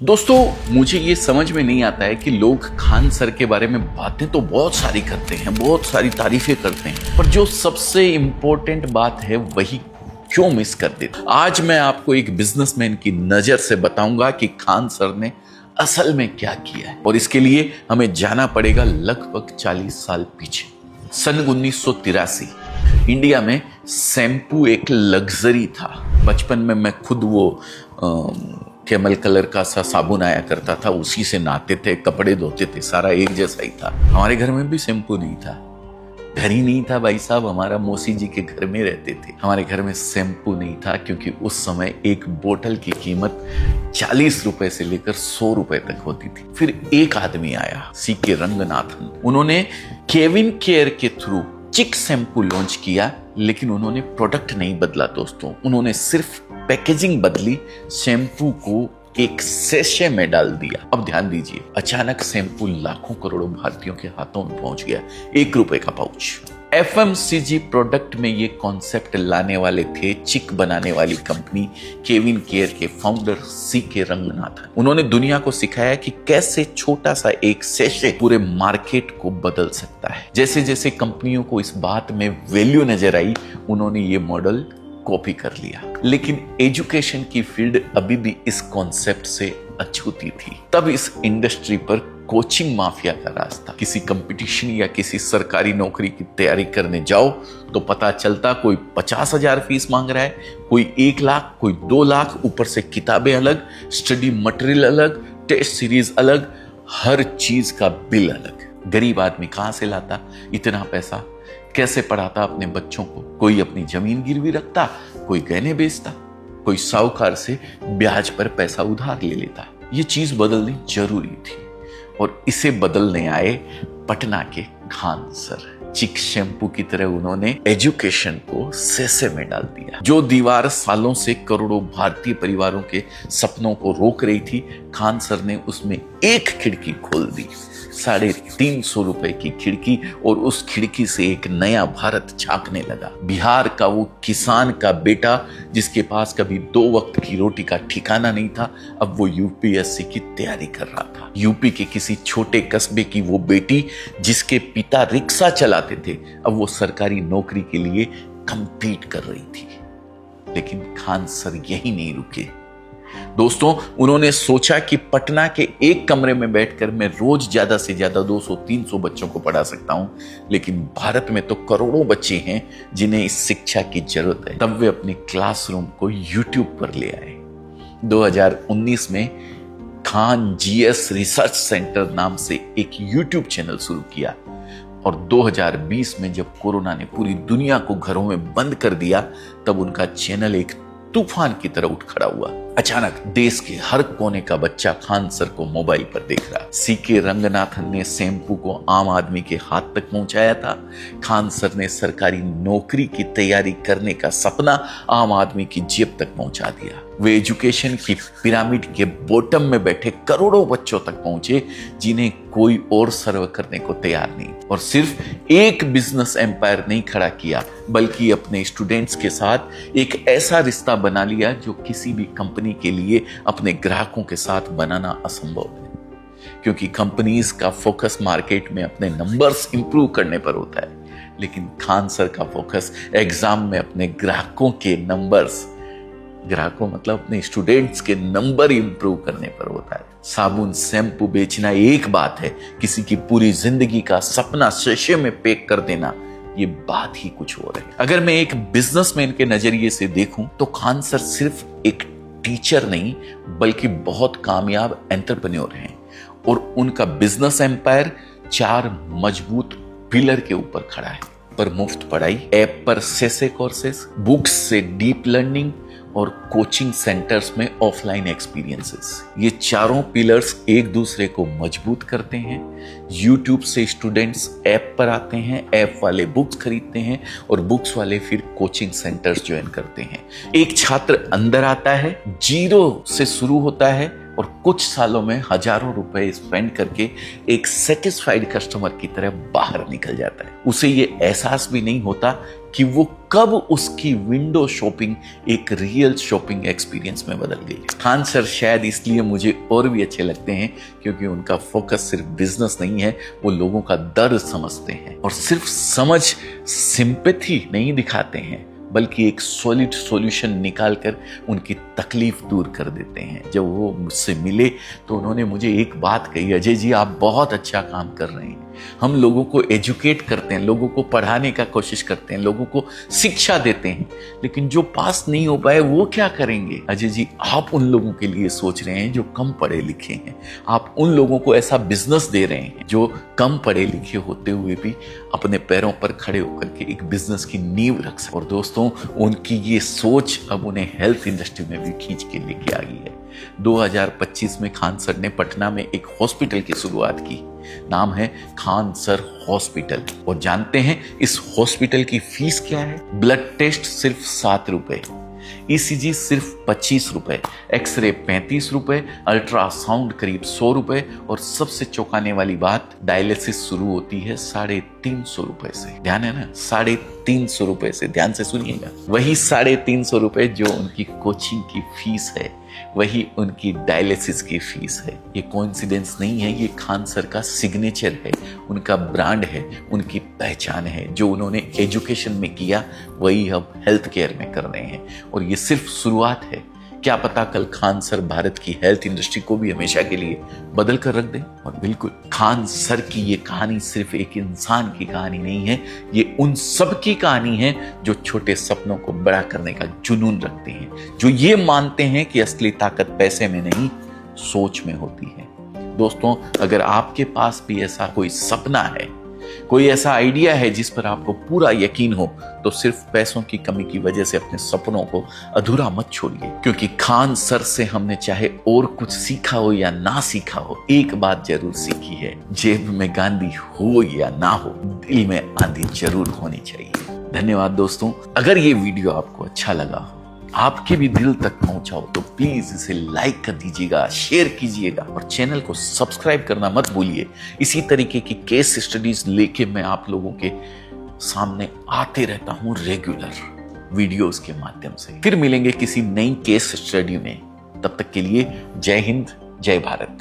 दोस्तों, मुझे ये समझ में नहीं आता है कि लोग खान सर के बारे में बातें तो बहुत सारी करते हैं, बहुत सारी तारीफें करते हैं, पर जो सबसे इंपॉर्टेंट बात है वही क्यों मिस कर देते। आज मैं आपको एक बिजनेसमैन की नजर से बताऊंगा कि खान सर ने असल में क्या किया है, और इसके लिए हमें जाना पड़ेगा लगभग 40 साल पीछे। सन 1983 इंडिया में शैम्पू एक लग्जरी था। बचपन में मैं खुद वो कैमल कलर का सा साबुन आया करता था, उसी से नहाते थे, कपड़े धोते थे, सारा एक जैसा ही था। हमारे घर में भी शैम्पू नहीं था, घर ही नहीं था भाई साहब, हमारा मौसी जी के घर में रहते थे। हमारे घर में शैम्पू नहीं था क्योंकि उस समय एक बोतल की कीमत 40 रुपए से लेकर 100 रुपए तक होती थी। फिर एक आदमी आया, सीके रंगनाथन। उन्होंने केविन केयर के थ्रू चिक शैम्पू लॉन्च किया, लेकिन उन्होंने प्रोडक्ट नहीं बदला दोस्तों, उन्होंने सिर्फ पैकेजिंग बदली, शैम्पू को एक सेशे में डाल दिया। अब ध्यान दीजिए, अचानक शैम्पू लाखों करोड़ों भारतीयों के हाथों में पहुंच गया, 1 रुपए का पाउच। FMCG प्रोडक्ट में ये कॉन्सेप्ट लाने वाले थे चिक बनाने वाली कंपनी केविन केयर के फाउंडर सीके रंगनाथन। उन्होंने दुनिया को सिखाया कि कैसे छोटा सा एक सेशे पूरे मार्केट को बदल सकता है। जैसे जैसे कंपनियों को इस बात में वैल्यू नजर आई, उन्होंने ये मॉडल कॉपी कर लिया। लेकिन एजुकेशन की फील्ड अभी भी इस कॉन्सेप्ट से अछूती थी। तब इस इंडस्ट्री पर कोचिंग माफिया का राज था। किसी कंपटीशन या किसी सरकारी नौकरी की तैयारी करने जाओ तो पता चलता कोई 50,000 फीस मांग रहा है, कोई 1 लाख, कोई 2 लाख, ऊपर से किताबें अलग, स्टडी मटेरियल अलग, टेस्ट सीरीज अलग, हर चीज का बिल अलग। गरीब आदमी कहां से लाता इतना पैसा, कैसे पढ़ाता अपने बच्चों को? कोई अपनी जमीन गिरवी रखता, कोई गहने बेचता, कोई साहूकार से ब्याज पर पैसा उधार ले लेता। ये चीज बदलनी जरूरी थी, और इसे बदलने आए पटना के खान सर। चिक शैम्पू की तरह उन्होंने एजुकेशन को सेसे में डाल दिया। जो दीवार सालों से करोड़ों भारतीय परिवारों के सपनों को रोक रही थी, खान सर ने उसमें एक खिड़की खोल दी, 350 रुपए की खिड़की, और उस खिड़की से एक नया भारत झांकने लगा। बिहार का वो किसान का बेटा जिसके पास कभी 2 वक्त की रोटी का ठिकाना नहीं था, अब वो UPSC की तैयारी कर रहा था। यूपी के किसी छोटे कस्बे की वो बेटी जिसके पिता रिक्शा चलाते थे, अब वो सरकारी नौकरी के लिए कंपीट कर रही थी। लेकिन खान सर यही नहीं रुके दोस्तों। उन्होंने सोचा कि पटना के एक कमरे में बैठकर मैं रोज ज्यादा से ज्यादा 200-300 बच्चों को पढ़ा सकता हूं, लेकिन भारत में तो करोड़ों बच्चे हैं जिन्हें इस शिक्षा की जरूरत है। तब वे अपने क्लासरूम को YouTube पर ले आए। 2019 में खान GS रिसर्च सेंटर नाम से एक YouTube चैनल शुरू किया, और 2020 में जब कोरोना ने पूरी दुनिया को घरों में बंद कर दिया, तब उनका चैनल एक तूफान की तरह उठ खड़ा हुआ। अचानक देश के हर कोने का बच्चा खान सर को मोबाइल पर देख रहा। सीके रंगनाथन ने शैम्पू को आम आदमी के हाथ तक पहुंचाया था। खान सर ने सरकारी नौकरी की तैयारी करने का सपना आम आदमी की जेब तक पहुंचा दिया। वे एजुकेशन की पिरामिड के बॉटम में बैठे करोड़ों बच्चों तक पहुंचे जिन्हें कोई और सर्व करने को तैयार नहीं। और सिर्फ एक बिजनेस एम्पायर नहीं खड़ा किया, बल्कि अपने स्टूडेंट्स के साथ एक ऐसा रिश्ता बना लिया जो किसी भी कंपनी के लिए अपने ग्राहकों के साथ बनाना असंभव है। क्योंकि कंपनीज का फोकस मार्केट में अपने नंबर्स इंप्रूव करने पर होता है, लेकिन खान सर का फोकस एग्जाम में अपने ग्राहकों के नंबर्स, ग्राहकों मतलब अपने स्टूडेंट्स के नंबर इंप्रूव करने पर होता है। साबुन शैम्पू बेचना एक बात है, किसी की पूरी जिंदगी का सपना शीशे में पैक कर देना ये बात ही कुछ और है। अगर मैं एक बिजनेसमैन के नजरिए से देखूं तो खान सर सिर्फ एक टीचर नहीं बल्कि बहुत कामयाब एंटरप्रेन्योर हैं, और उनका बिजनेस एम्पायर 4 मजबूत पिलर के ऊपर खड़ा है। पर मुफ्त पढ़ाई, ऐप पर सेसे कोर्सेस, बुक्स से डीप लर्निंग, और कोचिंग सेंटर्स में ऑफलाइन एक्सपीरियंसेस। ये चारों पिलर्स एक दूसरे को मजबूत करते हैं। YouTube से स्टूडेंट्स ऐप पर आते हैं, ऐप वाले बुक्स खरीदते हैं, और बुक्स वाले फिर कोचिंग सेंटर्स ज्वाइन करते हैं। एक छात्र अंदर आता है, 0 से शुरू होता है, और कुछ सालों में हजारों रुपए स्पेंड करके एक सेटिस्फाइड कस्टमर की तरह बाहर निकल जाता है। उसे ये एहसास भी नहीं होता कि वो कब उसकी विंडो शॉपिंग एक रियल शॉपिंग एक्सपीरियंस में बदल गई। खान सर शायद इसलिए मुझे और भी अच्छे लगते हैं क्योंकि उनका फोकस सिर्फ बिजनेस नहीं है, वो लोगों का दर्द समझते हैं और सिर्फ समझ सिंपैथी नहीं दिखाते हैं बल्कि एक सॉलिड सॉल्यूशन निकालकर उनकी तकलीफ दूर कर देते हैं। जब वो मुझसे मिले तो उन्होंने मुझे एक बात कही, अजय जी आप बहुत अच्छा काम कर रहे हैं, हम लोगों को एजुकेट करते हैं, लोगों को पढ़ाने का कोशिश करते हैं, लोगों को शिक्षा देते हैं, लेकिन जो पास नहीं हो पाए वो क्या करेंगे। अजय जी आप उन लोगों के लिए सोच रहे हैं जो कम पढ़े लिखे हैं, आप उन लोगों को ऐसा बिजनेस दे रहे हैं जो कम पढ़े लिखे होते हुए भी अपने पैरों पर खड़े होकर के एक बिजनेस की नींव रख सके। और दोस्तों उनकी ये सोच अब उन्हें हेल्थ इंडस्ट्री में भी खींच के लेके आ गई है। 2025 में खान सर ने पटना में एक हॉस्पिटल की शुरुआत की, नाम है खान सर हॉस्पिटल। और जानते हैं इस हॉस्पिटल की फीस क्या है? ब्लड टेस्ट सिर्फ 7 रुपए, ईसीजी सिर्फ 25 रुपए, एक्सरे 35 रुपए, अल्ट्रासाउंड करीब 100 रुपए और सबसे चौंकाने वाली बात, डायलिसिस शुरू होती है 350 रुपए से। ध्यान है ना, 350 रुपए से, ध्यान से सुनिएगा। वही 350 रुपए जो उनकी कोचिंग की फीस है, वही उनकी डायलिसिस की फीस है। ये कोइंसिडेंस नहीं है, ये खान सर का सिग्नेचर है, उनका ब्रांड है, उनकी पहचान है। जो उन्होंने एजुकेशन में किया वही अब हेल्थ केयर में कर रहे हैं और ये सिर्फ शुरुआत है। क्या पता कल खान सर भारत की हेल्थ इंडस्ट्री को भी हमेशा के लिए बदल कर रख दें। और बिल्कुल खान सर की ये कहानी सिर्फ एक इंसान की कहानी नहीं है, ये उन सब की कहानी है जो छोटे सपनों को बड़ा करने का जुनून रखते हैं, जो ये मानते हैं कि असली ताकत पैसे में नहीं सोच में होती है। दोस्तों अगर आपके पास भी ऐसा कोई सपना है, कोई ऐसा आइडिया है जिस पर आपको पूरा यकीन हो, तो सिर्फ पैसों की कमी की वजह से अपने सपनों को अधूरा मत छोड़िए। क्योंकि खान सर से हमने चाहे और कुछ सीखा हो या ना सीखा हो, एक बात जरूर सीखी है, जेब में गांधी हो या ना हो, दिल में आंधी जरूर होनी चाहिए। धन्यवाद दोस्तों। अगर ये वीडियो आपको अच्छा लगा हो, आपके भी दिल तक पहुंचा हो, तो प्लीज इसे लाइक कर दीजिएगा, शेयर कीजिएगा और चैनल को सब्सक्राइब करना मत भूलिए। इसी तरीके की केस स्टडीज लेके मैं आप लोगों के सामने आते रहता हूं रेगुलर वीडियोस के माध्यम से। फिर मिलेंगे किसी नई केस स्टडी में, तब तक के लिए जय हिंद, जय भारत।